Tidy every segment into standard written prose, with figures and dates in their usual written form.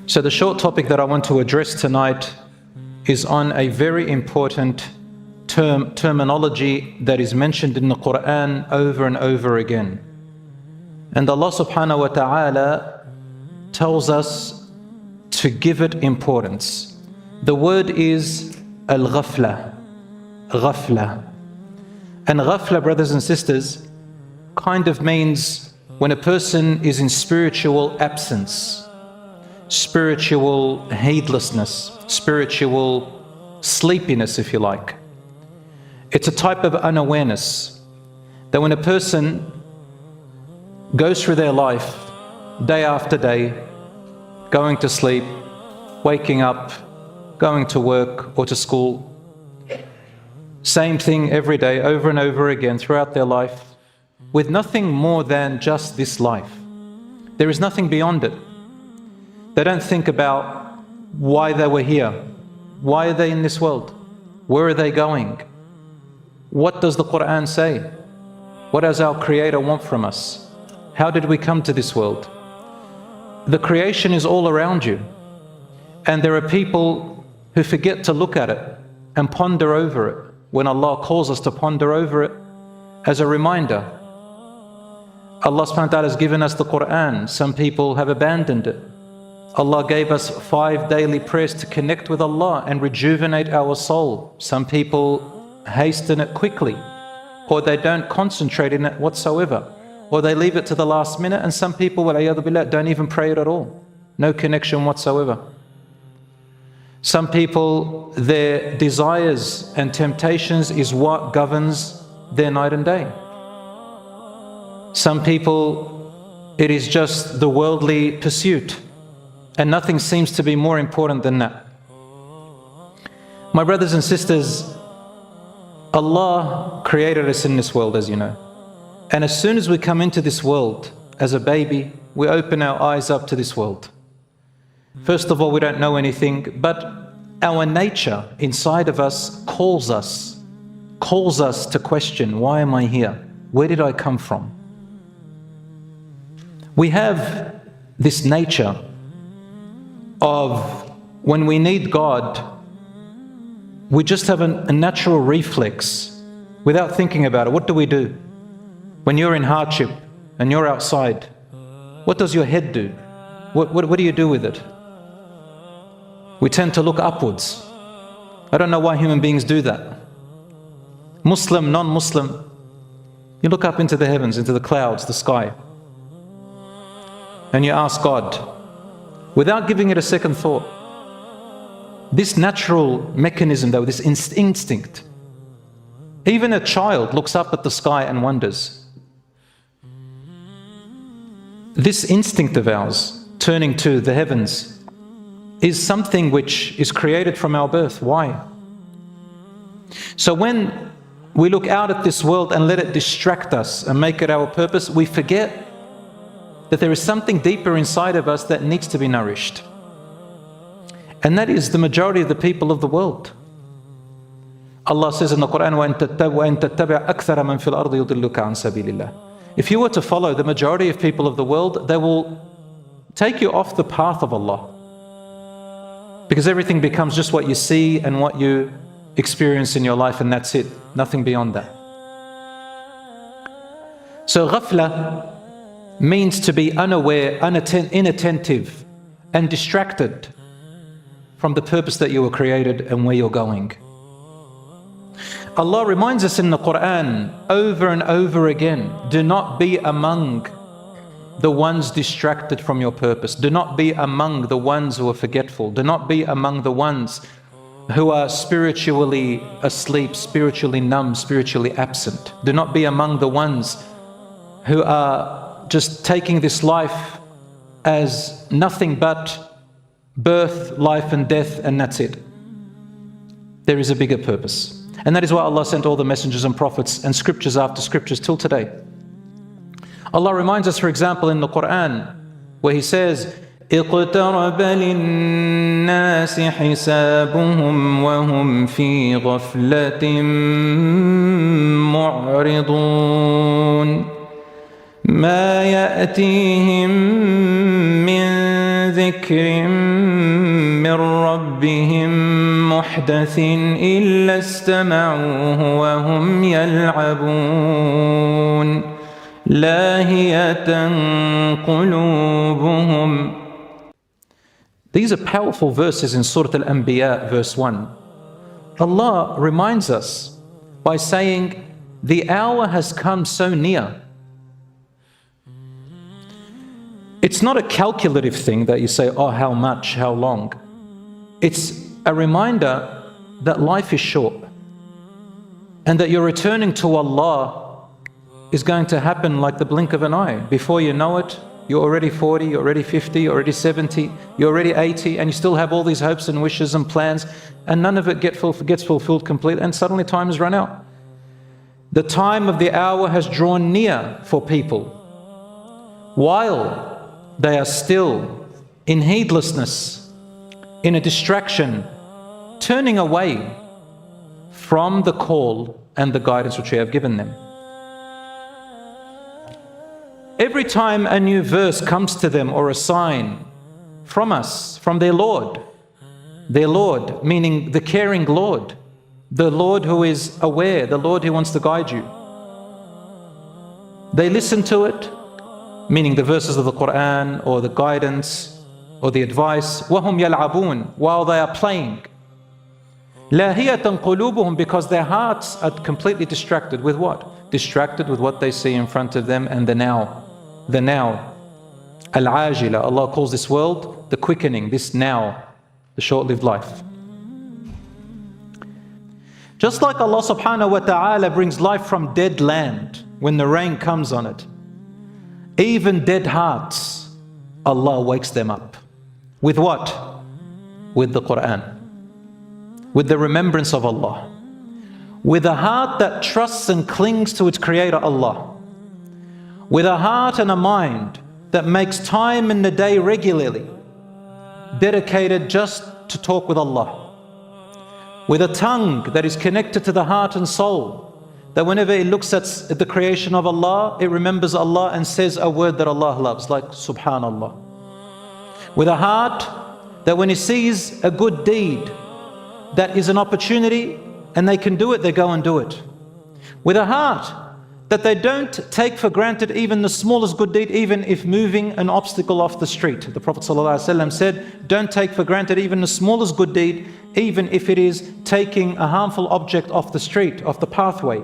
So the short topic that I want to address tonight is on a very important terminology that is mentioned in the Quran over and over again. And Allah subhanahu wa ta'ala tells us to give it importance. The word is al-ghafla. Ghafla. And ghafla, brothers and sisters, kind of means when a person is in spiritual absence, spiritual heedlessness, spiritual sleepiness, if you like. It's a type of unawareness that when a person goes through their life day after day, going to sleep, waking up, going to work or to school, same thing every day, over and over again throughout their life, with nothing more than just this life. There is nothing beyond it. They don't think about why they were here. Why are they in this world? Where are they going? What does the Quran say? What does our Creator want from us? How did we come to this world? The creation is all around you. And there are people who forget to look at it and ponder over it when Allah calls us to ponder over it as a reminder. Allah subhanahu wa ta'ala has given us the Quran. Some people have abandoned it. Allah gave us 5 daily prayers to connect with Allah and rejuvenate our soul. Some people hasten it quickly, or they don't concentrate in it whatsoever, or they leave it to the last minute, and some people, wal'iyadhu billah, don't even pray it at all. No connection whatsoever. Some people, their desires and temptations is what governs their night and day. Some people, it is just the worldly pursuit, and nothing seems to be more important than that. My brothers and sisters, Allah created us in this world, as you know. And as soon as we come into this world, as a baby, we open our eyes up to this world. First of all, we don't know anything, but our nature inside of us calls us to question, why am I here? Where did I come from? We have this nature of when we need God, we just have a natural reflex without thinking about it. What do we do? When you're in hardship and you're outside, what does your head do? What do you do with it? We tend to look upwards. I don't know why human beings do that. Muslim, non-Muslim, you look up into the heavens, into the clouds, the sky, and you ask God, without giving it a second thought. This natural mechanism though, this instinct, even a child looks up at the sky and wonders. This instinct of ours, turning to the heavens, is something which is created from our birth. Why? So when we look out at this world and let it distract us and make it our purpose, we forget that there is something deeper inside of us that needs to be nourished. And that is the majority of the people of the world. Allah says in the Quran, وَإِن تَتَّبِعْ أَكْثَرَ مَنْ فِي الْأَرْضِ يُضِلُّكَ عَنْ سَبِيلِ اللَّهِ. If you were to follow the majority of people of the world, they will take you off the path of Allah. Because everything becomes just what you see and what you experience in your life, and that's it. Nothing beyond that. So ghafla means to be unaware, inattentive, and distracted from the purpose that you were created and where you're going. Allah reminds us in the Quran over and over again, do not be among the ones distracted from your purpose. Do not be among the ones who are forgetful. Do not be among the ones who are spiritually asleep, spiritually numb, spiritually absent. Do not be among the ones who are just taking this life as nothing but birth, life and death, and that's it. There is a bigger purpose. And that is why Allah sent all the messengers and prophets and scriptures after scriptures till today. Allah reminds us, for example, in the Quran, where He says, اقترب للناس حسابهم وهم في غفلة معرضون ما يأتيهم من ذكر من ربهم محدث إلا استمعوه وهم يلعبون لاهية قلوبهم. These are powerful verses in Surah Al-Anbiya, verse 1. Allah reminds us by saying, the hour has come so near. It's not a calculative thing that you say, oh, how much, how long. It's a reminder that life is short and that your returning to Allah is going to happen like the blink of an eye. Before you know it, you're already 40, you're already 50, you're already 70, you're already 80, and you still have all these hopes and wishes and plans, and none of it gets fulfilled completely, and suddenly time has run out. The time of the hour has drawn near for people. While they are still in heedlessness, in a distraction, turning away from the call and the guidance which we have given them. Every time a new verse comes to them or a sign from us, from their Lord meaning the caring Lord, the Lord who is aware, the Lord who wants to guide you, they listen to it, meaning the verses of the Quran or the guidance or the advice, وَهُمْ يَلْعَبُونَ, while they are playing. لَاهِيَةً قُلُوبُهُم, because their hearts are completely distracted with what? Distracted with what they see in front of them and the now. The now. Al-Ajila, Allah calls this world the quickening, this now, the short-lived life. Just like Allah subhanahu wa ta'ala brings life from dead land when the rain comes on it, even dead hearts, Allah wakes them up. With what? With the Quran. With the remembrance of Allah. With a heart that trusts and clings to its Creator Allah. With a heart and a mind that makes time in the day regularly, dedicated just to talk with Allah. With a tongue that is connected to the heart and soul, that whenever it looks at the creation of Allah, it remembers Allah and says a word that Allah loves, like Subhanallah. With a heart that when it sees a good deed that is an opportunity and they can do it, they go and do it. With a heart that they don't take for granted even the smallest good deed, even if moving an obstacle off the street. The Prophet ﷺ said, don't take for granted even the smallest good deed, even if it is taking a harmful object off the street, off the pathway.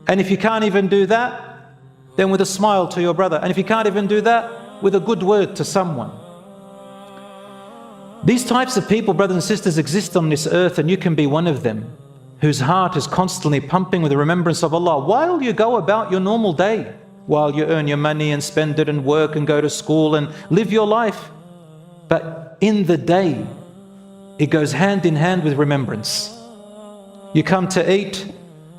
And if you can't even do that, then with a smile to your brother. And if you can't even do that, with a good word to someone. These types of people, brothers and sisters, exist on this earth, and you can be one of them, whose heart is constantly pumping with the remembrance of Allah while you go about your normal day, while you earn your money and spend it and work and go to school and live your life. But in the day, it goes hand in hand with remembrance. You come to eat,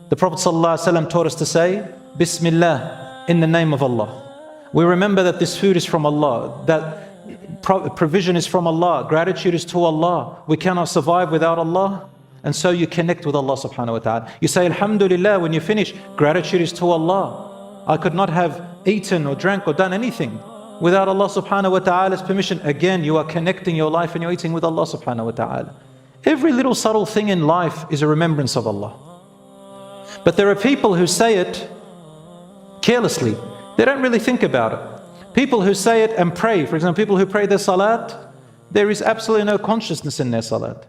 the Prophet ﷺ taught us to say, Bismillah, in the name of Allah. We remember that this food is from Allah, that provision is from Allah, gratitude is to Allah. We cannot survive without Allah. And so you connect with Allah subhanahu wa ta'ala. You say Alhamdulillah when you finish. Gratitude is to Allah. I could not have eaten or drank or done anything without Allah subhanahu wa ta'ala's permission. Again, you are connecting your life and you're eating with Allah subhanahu wa ta'ala. Every little subtle thing in life is a remembrance of Allah. But there are people who say it carelessly. They don't really think about it. People who say it and pray, for example, people who pray their salat, there is absolutely no consciousness in their salat.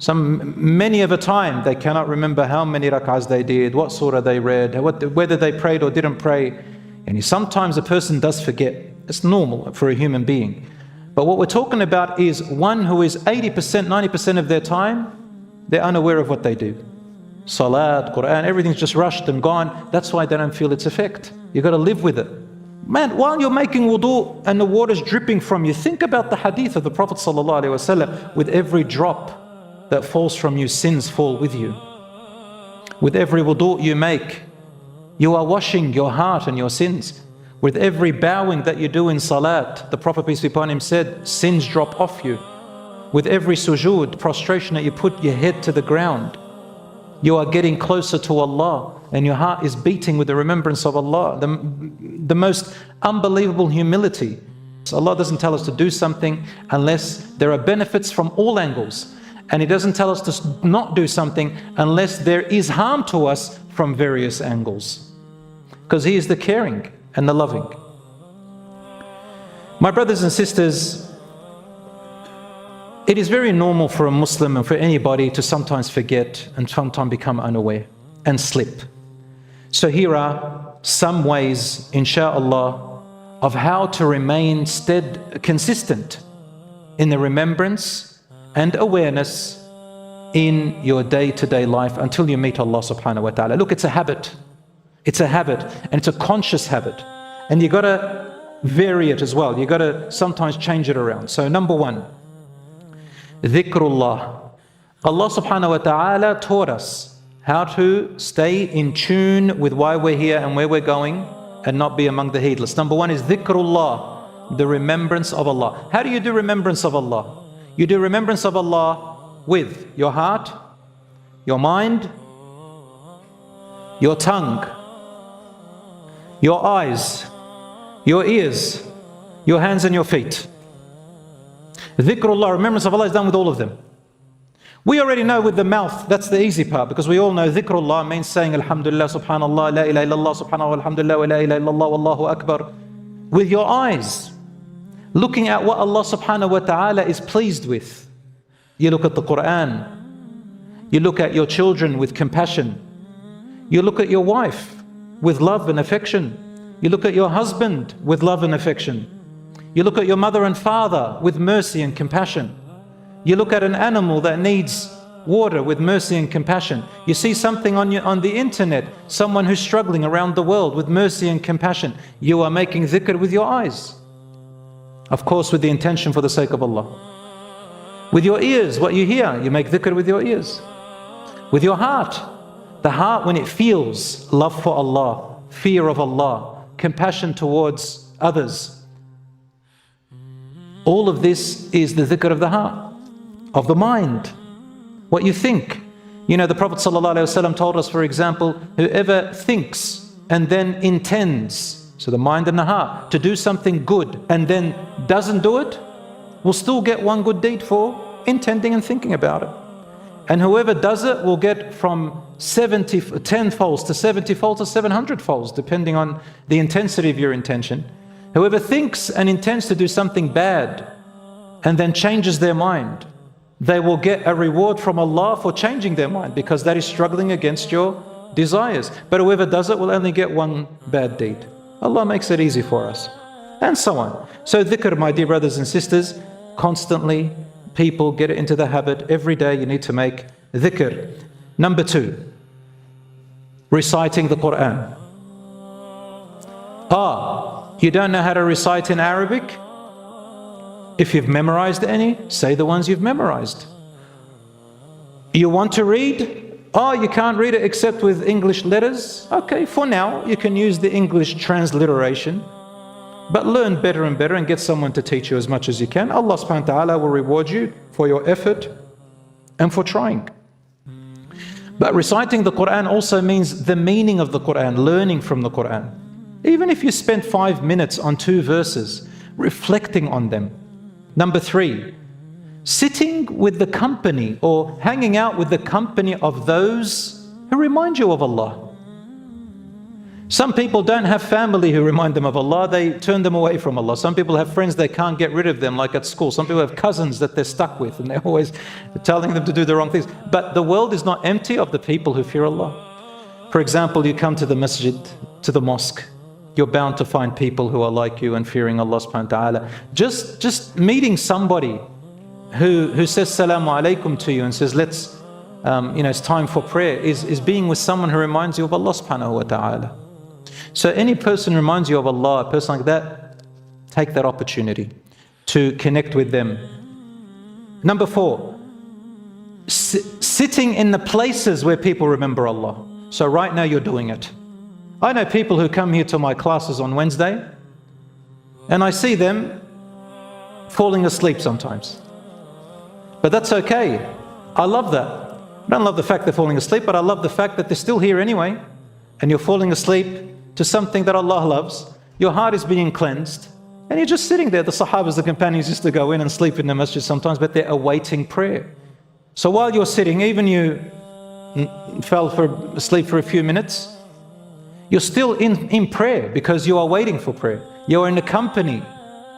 Many of a time, they cannot remember how many rak'ahs they did, what surah they read, whether they prayed or didn't pray. And sometimes a person does forget. It's normal for a human being. But what we're talking about is one who is 80%, 90% of their time, they're unaware of what they do. Salat, Quran, everything's just rushed and gone. That's why they don't feel its effect. You've got to live with it. Man, while you're making wudu and the water's dripping from you, think about the hadith of the Prophet ﷺ. With every drop that falls from you, sins fall with you. With every wudu you make, you are washing your heart and your sins. With every bowing that you do in salat, the Prophet, peace be upon him, said, sins drop off you. With every sujood, prostration that you put your head to the ground, you are getting closer to Allah and your heart is beating with the remembrance of Allah. The most unbelievable humility Allah doesn't tell us to do something unless there are benefits from all angles. And He doesn't tell us to not do something unless there is harm to us from various angles. Because He is the caring and the loving. My brothers and sisters, it is very normal for a Muslim and for anybody to sometimes forget and sometimes become unaware and slip. So here are some ways, inshallah, of how to remain consistent in the remembrance and awareness in your day-to-day life until you meet Allah subhanahu wa ta'ala. Look, it's a habit. It's a habit, and it's a conscious habit. And you got to vary it as well. You got to sometimes change it around. So number one, dhikrullah. Allah subhanahu wa ta'ala taught us how to stay in tune with why we're here and where we're going and not be among the heedless. Number one is dhikrullah, the remembrance of Allah. How do you do remembrance of Allah? You do remembrance of Allah with your heart, your mind, your tongue, your eyes, your ears, your hands and your feet. Dhikrullah, remembrance of Allah, is done with all of them. We already know with the mouth, that's the easy part, because we all know dhikrullah means saying Alhamdulillah, Subhanallah, La ilaha illallah, Subhanallah, Alhamdulillah, wa La ilaha illallah, Wallahu Akbar. With your eyes, looking at what Allah subhanahu wa ta'ala is pleased with. You look at the Quran. You look at your children with compassion. You look at your wife with love and affection. You look at your husband with love and affection. You look at your mother and father with mercy and compassion. You look at an animal that needs water with mercy and compassion. You see something on the internet, someone who's struggling around the world with mercy and compassion. You are making dhikr with your eyes. Of course, with the intention for the sake of Allah. With your ears, what you hear, you make dhikr with your ears. With your heart, the heart when it feels love for Allah, fear of Allah, compassion towards others. All of this is the dhikr of the heart, of the mind, what you think. You know, the Prophet ﷺ told us, for example, whoever thinks and then intends, so the mind and the heart, to do something good and then doesn't do it, will still get one good deed for intending and thinking about it. And whoever does it will get from 10 folds to 70 folds to 700 folds, depending on the intensity of your intention. Whoever thinks and intends to do something bad and then changes their mind, they will get a reward from Allah for changing their mind, because that is struggling against your desires. But whoever does it will only get one bad deed. Allah makes it easy for us. And so on. So dhikr, my dear brothers and sisters, constantly, people get into the habit. Every day you need to make dhikr. Number two, reciting the Quran. You don't know how to recite in Arabic? If you've memorized any, say the ones you've memorized. You want to read? You can't read it except with English letters? Okay, for now, you can use the English transliteration, but learn better and better and get someone to teach you as much as you can. Allah subhanahu wa ta'ala will reward you for your effort and for trying. But reciting the Quran also means the meaning of the Quran, learning from the Quran. Even if you spend 5 minutes on 2 verses, reflecting on them. Number 3, sitting with the company or hanging out with the company of those who remind you of Allah. Some people don't have family who remind them of Allah, they turn them away from Allah. Some people have friends they can't get rid of them, like at school. Some people have cousins that they're stuck with and they're always telling them to do the wrong things. But the world is not empty of the people who fear Allah. For example, you come to the masjid, to the mosque, you're bound to find people who are like you and fearing Allah subhanahu wa ta'ala. Just meeting somebody who says Salamu Alaikum to you and says, let's, it's time for prayer, is being with someone who reminds you of Allah subhanahu wa ta'ala. So any person who reminds you of Allah, a person like that, take that opportunity to connect with them. Number 4, sitting in the places where people remember Allah. So right now you're doing it. I know people who come here to my classes on Wednesday, and I see them falling asleep sometimes. But that's okay. I love that. I don't love the fact they're falling asleep, but I love the fact that they're still here anyway, and you're falling asleep to something that Allah loves. Your heart is being cleansed. And you're just sitting there. The Sahabas, the companions, used to go in and sleep in the masjid sometimes, but they're awaiting prayer. So while you're sitting, even you fell asleep for a few minutes, you're still in prayer because you are waiting for prayer. You are in the company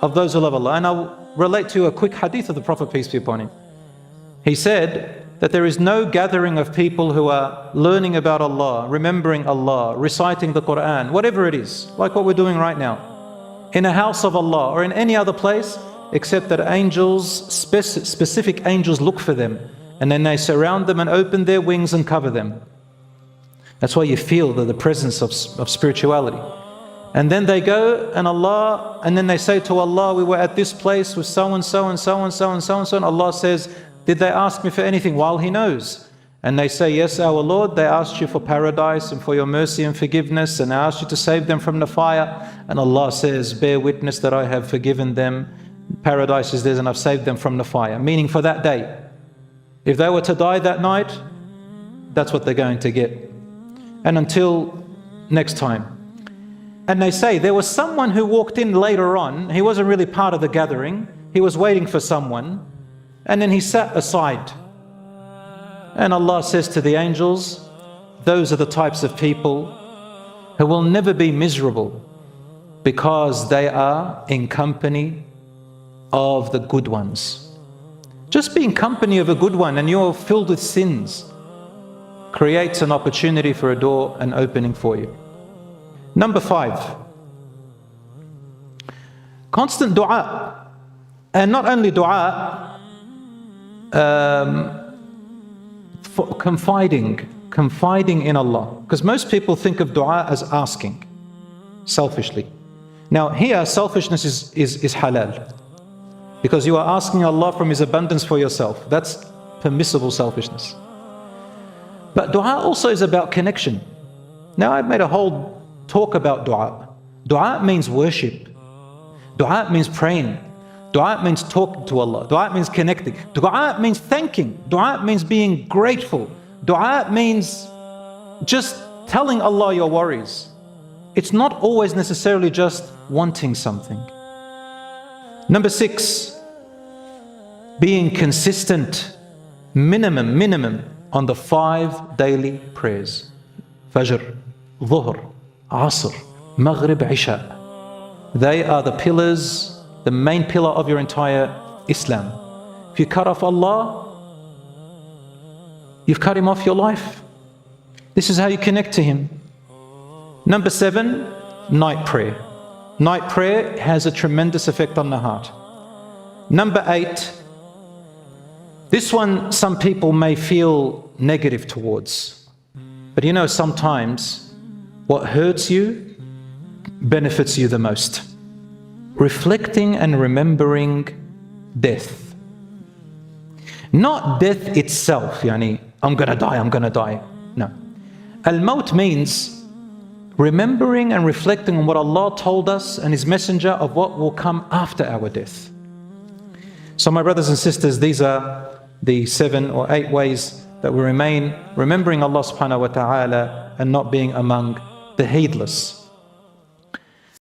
of those who love Allah. And I'll relate to you a quick hadith of the Prophet, peace be upon him. He said that there is no gathering of people who are learning about Allah, remembering Allah, reciting the Quran, whatever it is, like what we're doing right now, in a house of Allah or in any other place, except that angels, specific angels look for them, and then they surround them and open their wings and cover them. That's why you feel the presence of spirituality. And then they go and then they say to Allah, we were at this place with so and so and so and so and so and so, and Allah says, did they ask me for anything? While He knows. And they say, yes, our Lord, they asked you for paradise and for your mercy and forgiveness, and I asked you to save them from the fire. And Allah says, bear witness that I have forgiven them. Paradise is theirs and I've saved them from the fire. Meaning for that day. If they were to die that night, that's what they're going to get. And until next time. And they say, there was someone who walked in later on. He wasn't really part of the gathering. He was waiting for someone. And then he sat aside. And Allah says to the angels, those are the types of people who will never be miserable because they are in company of the good ones. Just being company of a good one and you're filled with sins creates an opportunity for a door, an opening for you. Number 5, constant dua. And not only dua, for confiding in Allah. Because most people think of dua as asking, selfishly. Now here, selfishness is halal. Because you are asking Allah from His abundance for yourself. That's permissible selfishness. But dua also is about connection. Now I've made a whole talk about dua. Dua means worship. Dua means praying. Dua means talking to Allah. Dua means connecting. Dua means thanking. Dua means being grateful. Dua means just telling Allah your worries. It's not always necessarily just wanting something. Number 6, being consistent, minimum on the 5 daily prayers. Fajr, Dhuhr, Asr, Maghrib, Isha. They are the pillars, the main pillar of your entire Islam. If you cut off Allah, you've cut Him off your life. This is how you connect to Him. Number 7, night prayer. Night prayer has a tremendous effect on the heart. Number 8, this one some people may feel negative towards. But you know, sometimes what hurts you benefits you the most. Reflecting and remembering death. Not death itself, yani, I'm gonna die. No. Al-Maut means remembering and reflecting on what Allah told us and His Messenger of what will come after our death. So my brothers and sisters, these are the 7 or 8 ways that we remain remembering Allah subhanahu wa ta'ala and not being among the heedless.